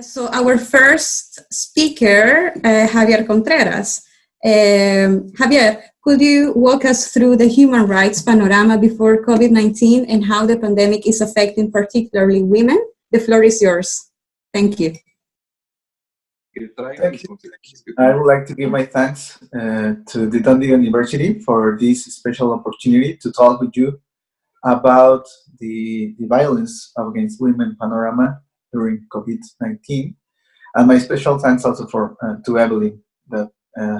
So our first speaker, Javier Contreras. Javier, could you walk us through the human rights panorama before COVID-19 and how the pandemic is affecting particularly women? The floor is yours. Thank you. Thank you. I would like to give my thanks to the Dundee University for this special opportunity to talk with you about the violence against women panorama during COVID-19. And my special thanks also to Evelyn that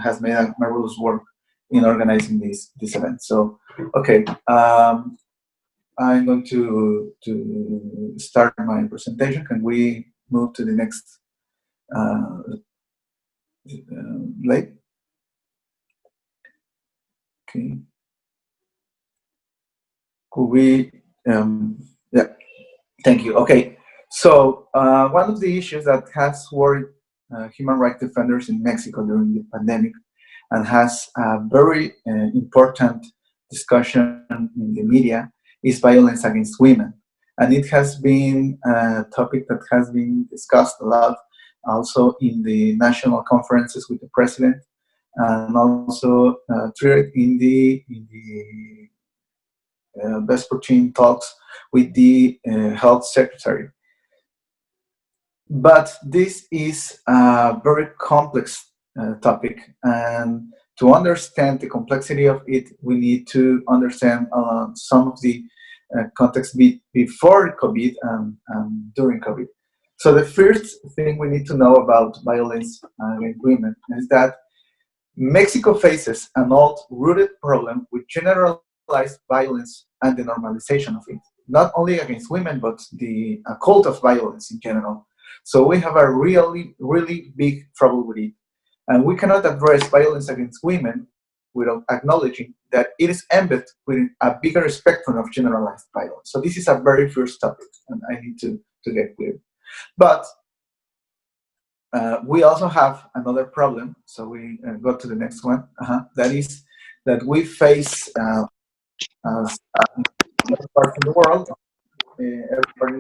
has made a marvelous work in organizing this event. So, okay, I'm going to start my presentation. Can we move to the next slide? Okay. Could we, yeah, thank you. Okay, so one of the issues that has worried human rights defenders in Mexico during the pandemic and has a very important discussion in the media is violence against women. And it has been a topic that has been discussed a lot also in the national conferences with the president and also treated in the vespertine talks with the health secretary. But this is a very complex topic, and to understand the complexity of it, we need to understand some of the context before COVID and during COVID. So the first thing we need to know about violence against women is that Mexico faces an old-rooted problem with generalized violence and the normalization of it, not only against women, but the cult of violence in general. So we have a really, really big trouble with it. And we cannot address violence against women without acknowledging that it is embedded within a bigger spectrum of generalized violence. So this is a very first topic, and I need to get clear. But we also have another problem. So we go to the next one. That is that we face as every part in the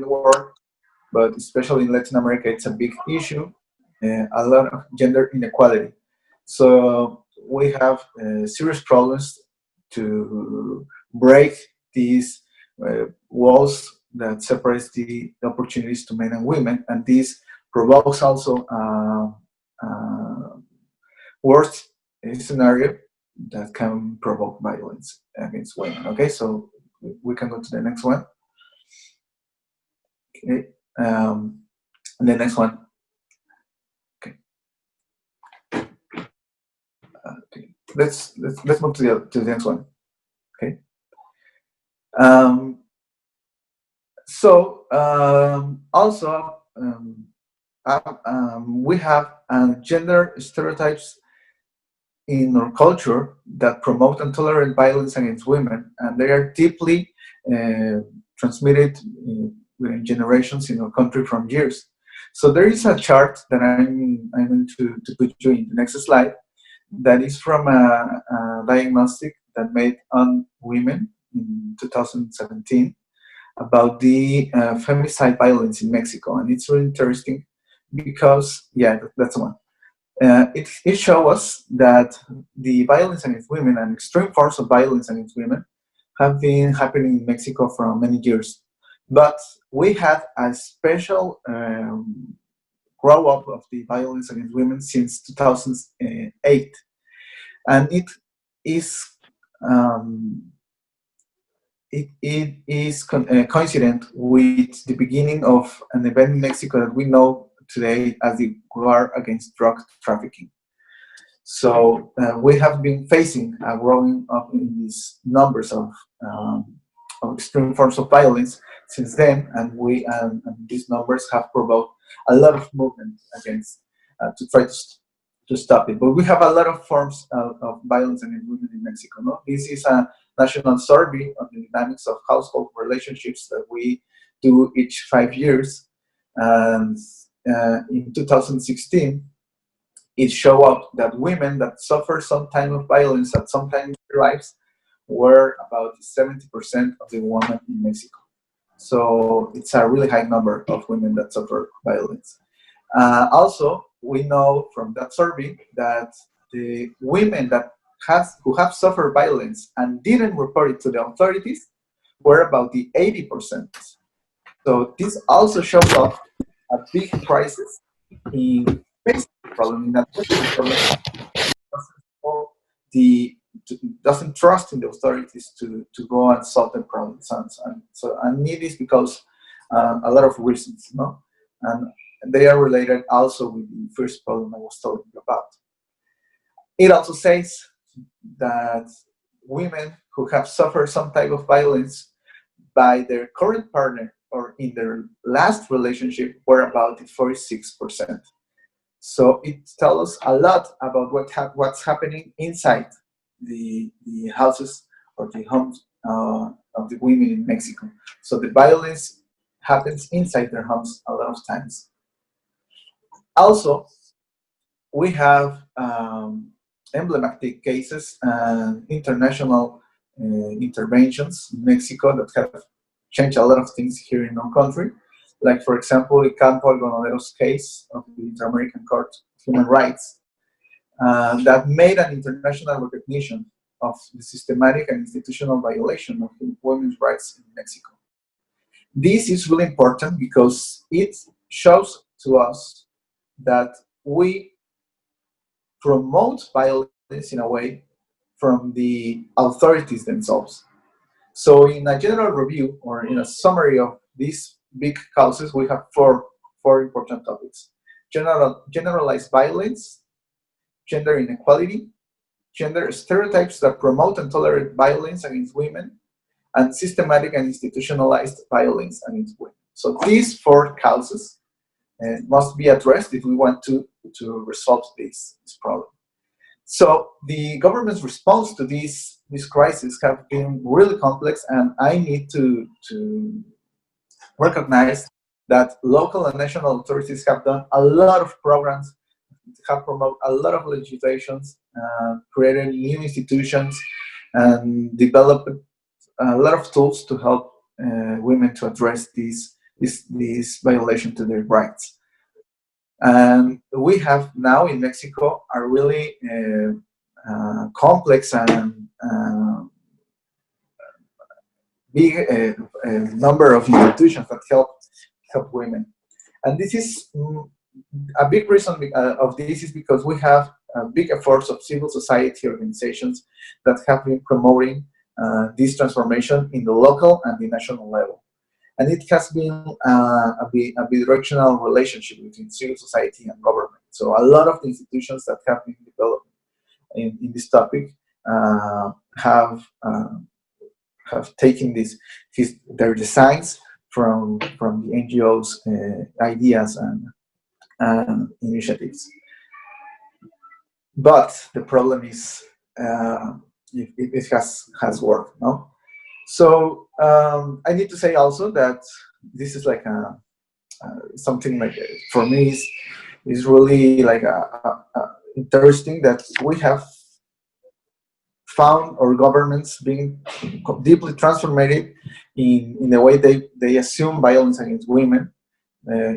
world, but especially in Latin America, it's a big issue, a lot of gender inequality. So we have serious problems to break these walls that separates the opportunities to men and women, and this provokes also worst scenario that can provoke violence against women. Okay, so we can go to the next one. Okay, and the next one. Okay. Okay. Let's move to the next one. Okay. Also, we have gender stereotypes in our culture that promote intolerant violence against women, and they are deeply transmitted within generations in our country from years. So there is a chart that I'm going to put you in the next slide that is from a diagnostic that made on women in 2017 about the femicide violence in Mexico. And it's really interesting because, yeah, that's one. It shows us that the violence against women and extreme forms of violence against women have been happening in Mexico for many years. But we had a special grow up of the violence against women since 2008. And it is coincident with the beginning of an event in Mexico that we know today as the war against drug trafficking. So we have been facing a growing up in these numbers of extreme forms of violence since then, and these numbers have provoked a lot of movement against to try to stop it. But we have a lot of forms of violence against women in Mexico. No? This is a national survey on the dynamics of household relationships that we do each 5 years. And in 2016, it showed up that women that suffer some kind of violence at some time in their lives were about 70% of the women in Mexico. So it's a really high number of women that suffer violence. Also, we know from that survey that the women who have suffered violence and didn't report it to the authorities were about the 80%. So this also shows up a big crisis in facing the problem, in addressing the problem. Doesn't trust in the authorities to go and solve the problems, and need this because a lot of reasons, and they are related also with the first problem I was talking about. It also says that women who have suffered some type of violence by their current partner or in their last relationship were about 46%. So it tells us a lot about what's happening inside the houses or the homes of the women in Mexico. So the violence happens inside their homes a lot of times. Also, we have emblematic cases and international interventions in Mexico that have changed a lot of things here in our country. Like, for example, the Campo Algodoneros case of the Inter-American Court of Human Rights that made an international recognition of the systematic and institutional violation of women's rights in Mexico. This is really important because it shows to us that we promote violence in a way from the authorities themselves. So in a general review or in a summary of these big causes, we have four important topics: generalized violence, gender inequality, gender stereotypes that promote and tolerate violence against women, and systematic and institutionalized violence against women. So these four causes must be addressed if we want to resolve this problem. So the government's response to this crisis have been really complex, and I need to recognize that local and national authorities have done a lot of programs, have promoted a lot of legislations, created new institutions, and developed a lot of tools to help women to address this violation to their rights. And we have now in Mexico a really complex and big number of institutions that help women. And this is a big reason of this is because we have big efforts of civil society organizations that have been promoting this transformation in the local and the national level. And it has been a bidirectional relationship between civil society and government. So a lot of the institutions that have been developed in this topic have taken their designs from the NGOs' ideas and initiatives. But the problem is it has worked, no? So I need to say also that this is like something like, for me, is really like interesting that we have found our governments being deeply transformed in the way they assume violence against women,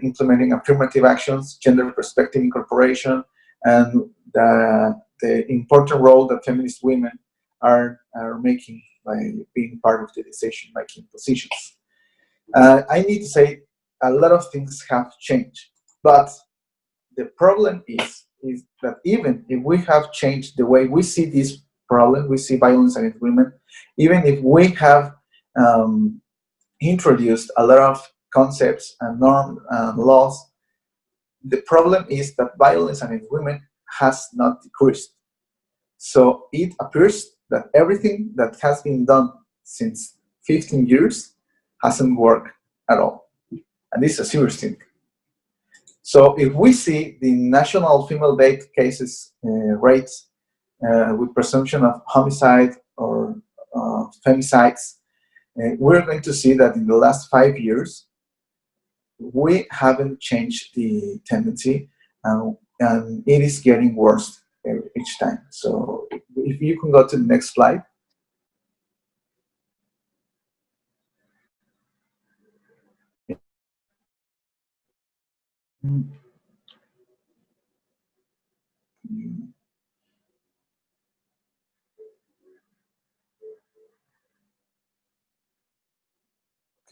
implementing affirmative actions, gender perspective incorporation, and the important role that feminist women are making by being part of the decision-making positions. I need to say a lot of things have changed, but the problem is that even if we have changed the way we see this problem, we see violence against women, even if we have introduced a lot of concepts and norms and laws, the problem is that violence against women has not decreased. So it appears that everything that has been done since 15 years hasn't worked at all. And this is a serious thing. So if we see the national female-based cases rates with presumption of homicide or femicides, we're going to see that in the last 5 years, we haven't changed the tendency, and it is getting worse each time. So if you can go to the next slide.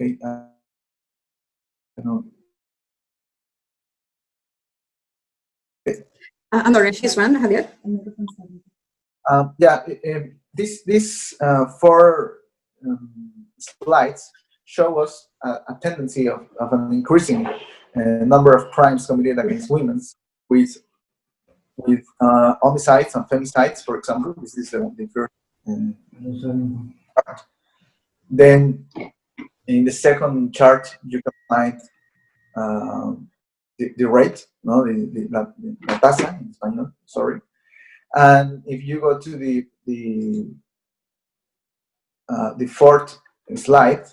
Okay. I'm sorry, she's one, Javier. Yeah, these four slides show us a tendency of an increasing number of crimes committed against women with homicides and femicides, for example. This is the first part. Then in the second chart, you can find the rate, no, la tasa in español, sorry. And if you go to the fourth slide,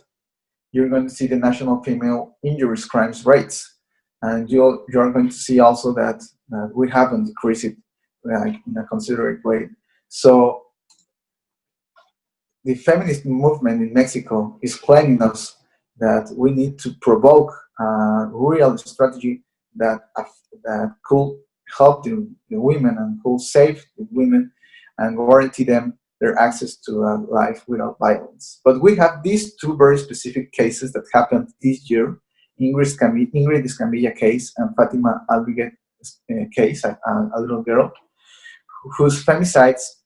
you're going to see the national female injuries crimes rates, and you're going to see also that we haven't decreased it in a considerate way. So the feminist movement in Mexico is claiming us that we need to provoke a real strategy that could help the women and could save the women and guarantee them their access to a life without violence. But we have these two very specific cases that happened this year: Ingrid Escamilla case and Fatima Alviguet case, a little girl whose femicides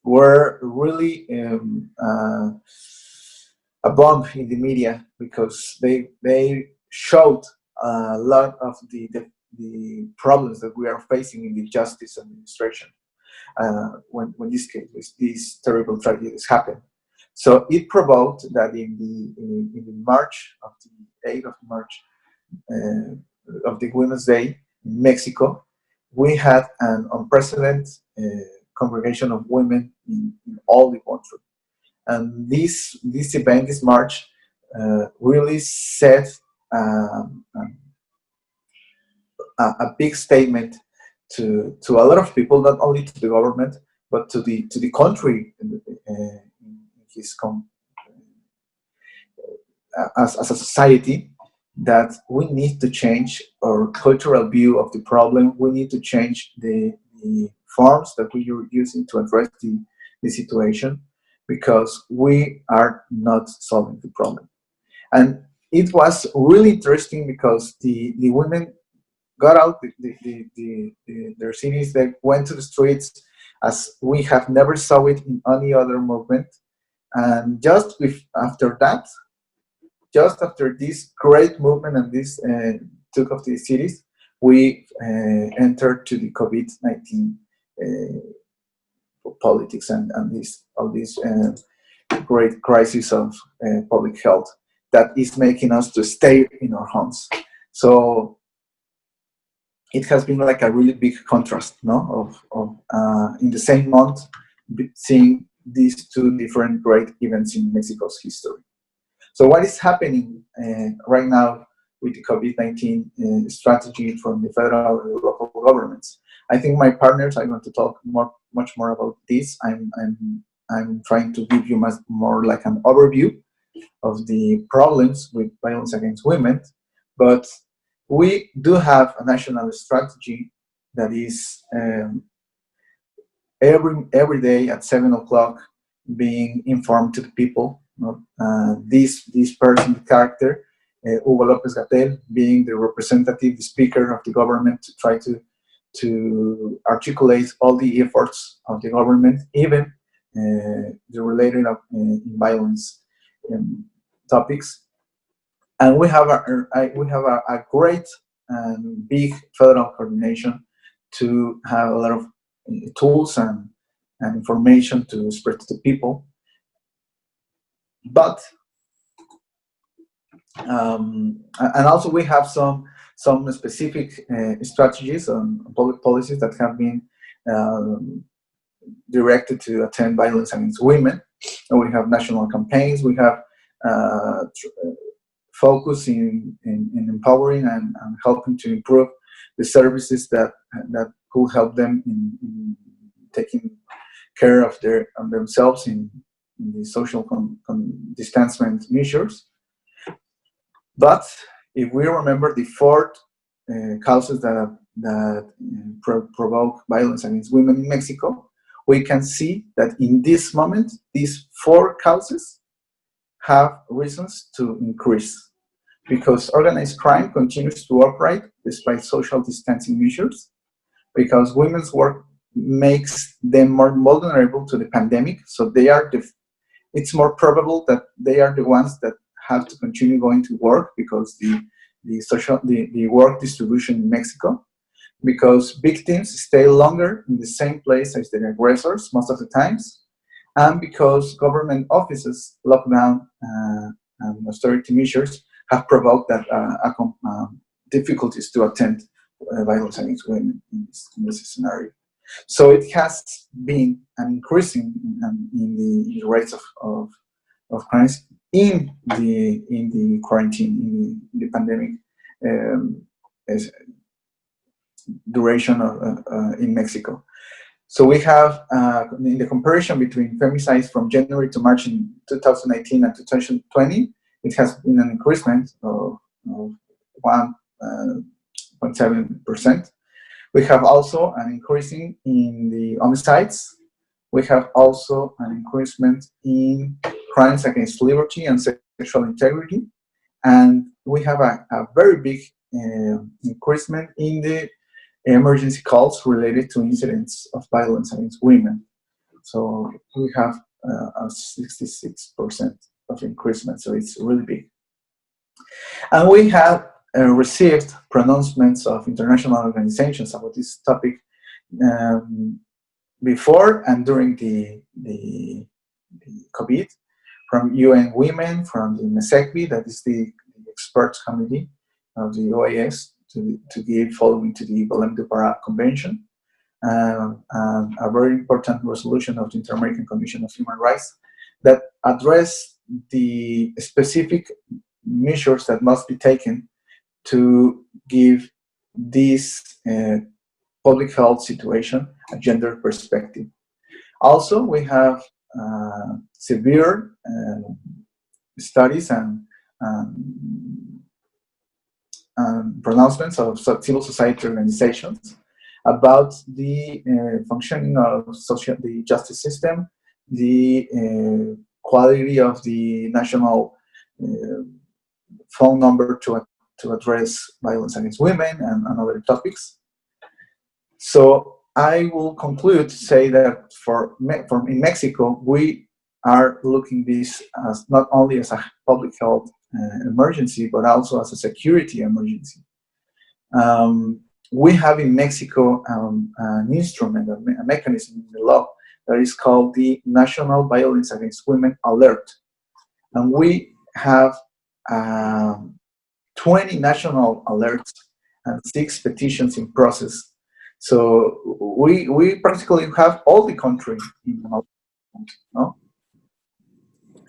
were really a bomb in the media, because they showed a lot of the problems that we are facing in the justice administration when these terrible tragedies happen. So it provoked that in the March of the 8th of March of the Women's Day in Mexico, we had an unprecedented congregation of women in all the country. And this event, this march, really set a big statement to a lot of people, not only to the government, but to the country as a society, that we need to change our cultural view of the problem. We need to change the forms that we are using to address the situation, because we are not solving the problem. And it was really interesting because the women got out their cities. They went to the streets as we have never saw it in any other movement. And just after this great movement and this took off the cities, we entered to the COVID-19 politics and all this great crisis of public health that is making us to stay in our homes. So it has been like a really big contrast, no, of in the same month seeing these two different great events in Mexico's history. So what is happening right now with the COVID-19 strategy from the federal and local governments? I think my partners are going to talk much more about this. I'm trying to give you more like an overview of the problems with violence against women, but we do have a national strategy that is every day at 7 o'clock being informed to the people. This person, the character, Hugo López-Gatell, being the representative, the speaker of the government, to try to articulate all the efforts of the government, even the related violence topics. And we have a great and big federal coordination to have a lot of tools and information to spread to the people. But and also we have some specific strategies on public policies that have been directed to attend violence against women. And we have national campaigns. We have focus in empowering and helping to improve the services that could help them in taking care of themselves in the social distancement measures. But if we remember the four causes that that provoke violence against women in Mexico, we can see that in this moment, these 4 causes have reasons to increase, because organized crime continues to operate despite social distancing measures, because women's work makes them more vulnerable to the pandemic, so they are it's more probable that they are the ones that have to continue going to work because the work distribution in Mexico, because victims stay longer in the same place as their aggressors most of the times, and because government offices, lockdown, and austerity measures have provoked that difficulties to attend violence against women in this scenario. So it has been an increasing in the rates of crimes in the quarantine, in the pandemic duration in Mexico. So we have, in the comparison between femicides from January to March in 2019 and 2020, it has been an increasement of 1.7%. We have also an increasing in the homicides. We have also an increasement in crimes against liberty and sexual integrity. And we have a very big increasement in the emergency calls related to incidents of violence against women. So we have a 66% of increasement, so it's really big. And we have received pronouncements of international organizations about this topic before and during the COVID, from UN Women, from the MESECBI, that is the experts committee of the OAS, to give following to the Belém do Pará Convention, and a very important resolution of the Inter-American Commission of Human Rights that address the specific measures that must be taken to give this public health situation a gender perspective. Also, we have severe studies and pronouncements of civil society organizations about the functioning of the justice system, the quality of the national phone number to address violence against women and other topics. So I will conclude to say that in Mexico, we are looking this as not only as a public health emergency, but also as a security emergency. We have in Mexico an instrument, a mechanism in the law that is called the National Violence Against Women Alert. And we have 20 national alerts and 6 petitions in process. So we practically have all the country in the no?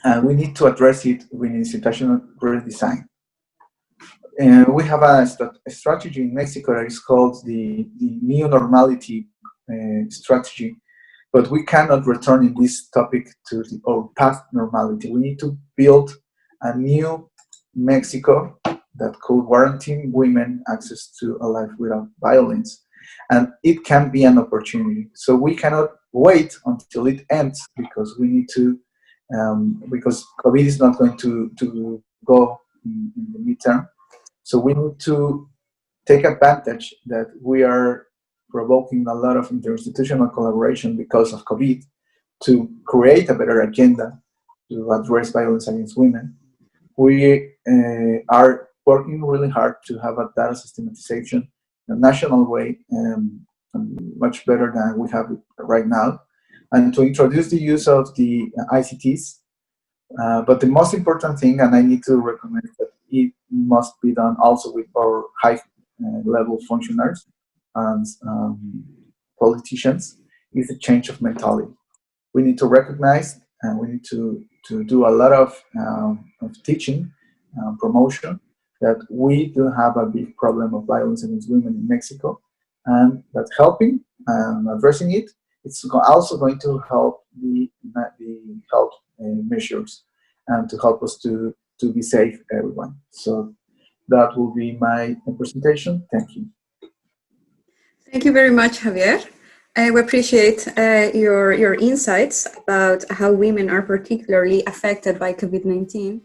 And we need to address it with institutional redesign. We have a strategy in Mexico that is called the new normality strategy, but we cannot return in this topic to our past normality. We need to build a new Mexico that could guarantee women access to a life without violence. And it can be an opportunity. So we cannot wait until it ends, because we need to, because COVID is not going to go in the midterm. So we need to take advantage that we are provoking a lot of interinstitutional collaboration because of COVID to create a better agenda to address violence against women. We are working really hard to have a data systematization in a national way, much better than we have it right now, and to introduce the use of the ICTs. But the most important thing, and I need to recommend that it must be done also with our high-level functionaries and politicians, is a change of mentality. We need to recognize, and we need to do a lot of teaching, promotion, that we do have a big problem of violence against women in Mexico, and that helping and addressing it, it's also going to help the health measures and to help us to be safe, everyone. So that will be my presentation. Thank you. Thank you very much, Javier. We appreciate your insights about how women are particularly affected by COVID-19.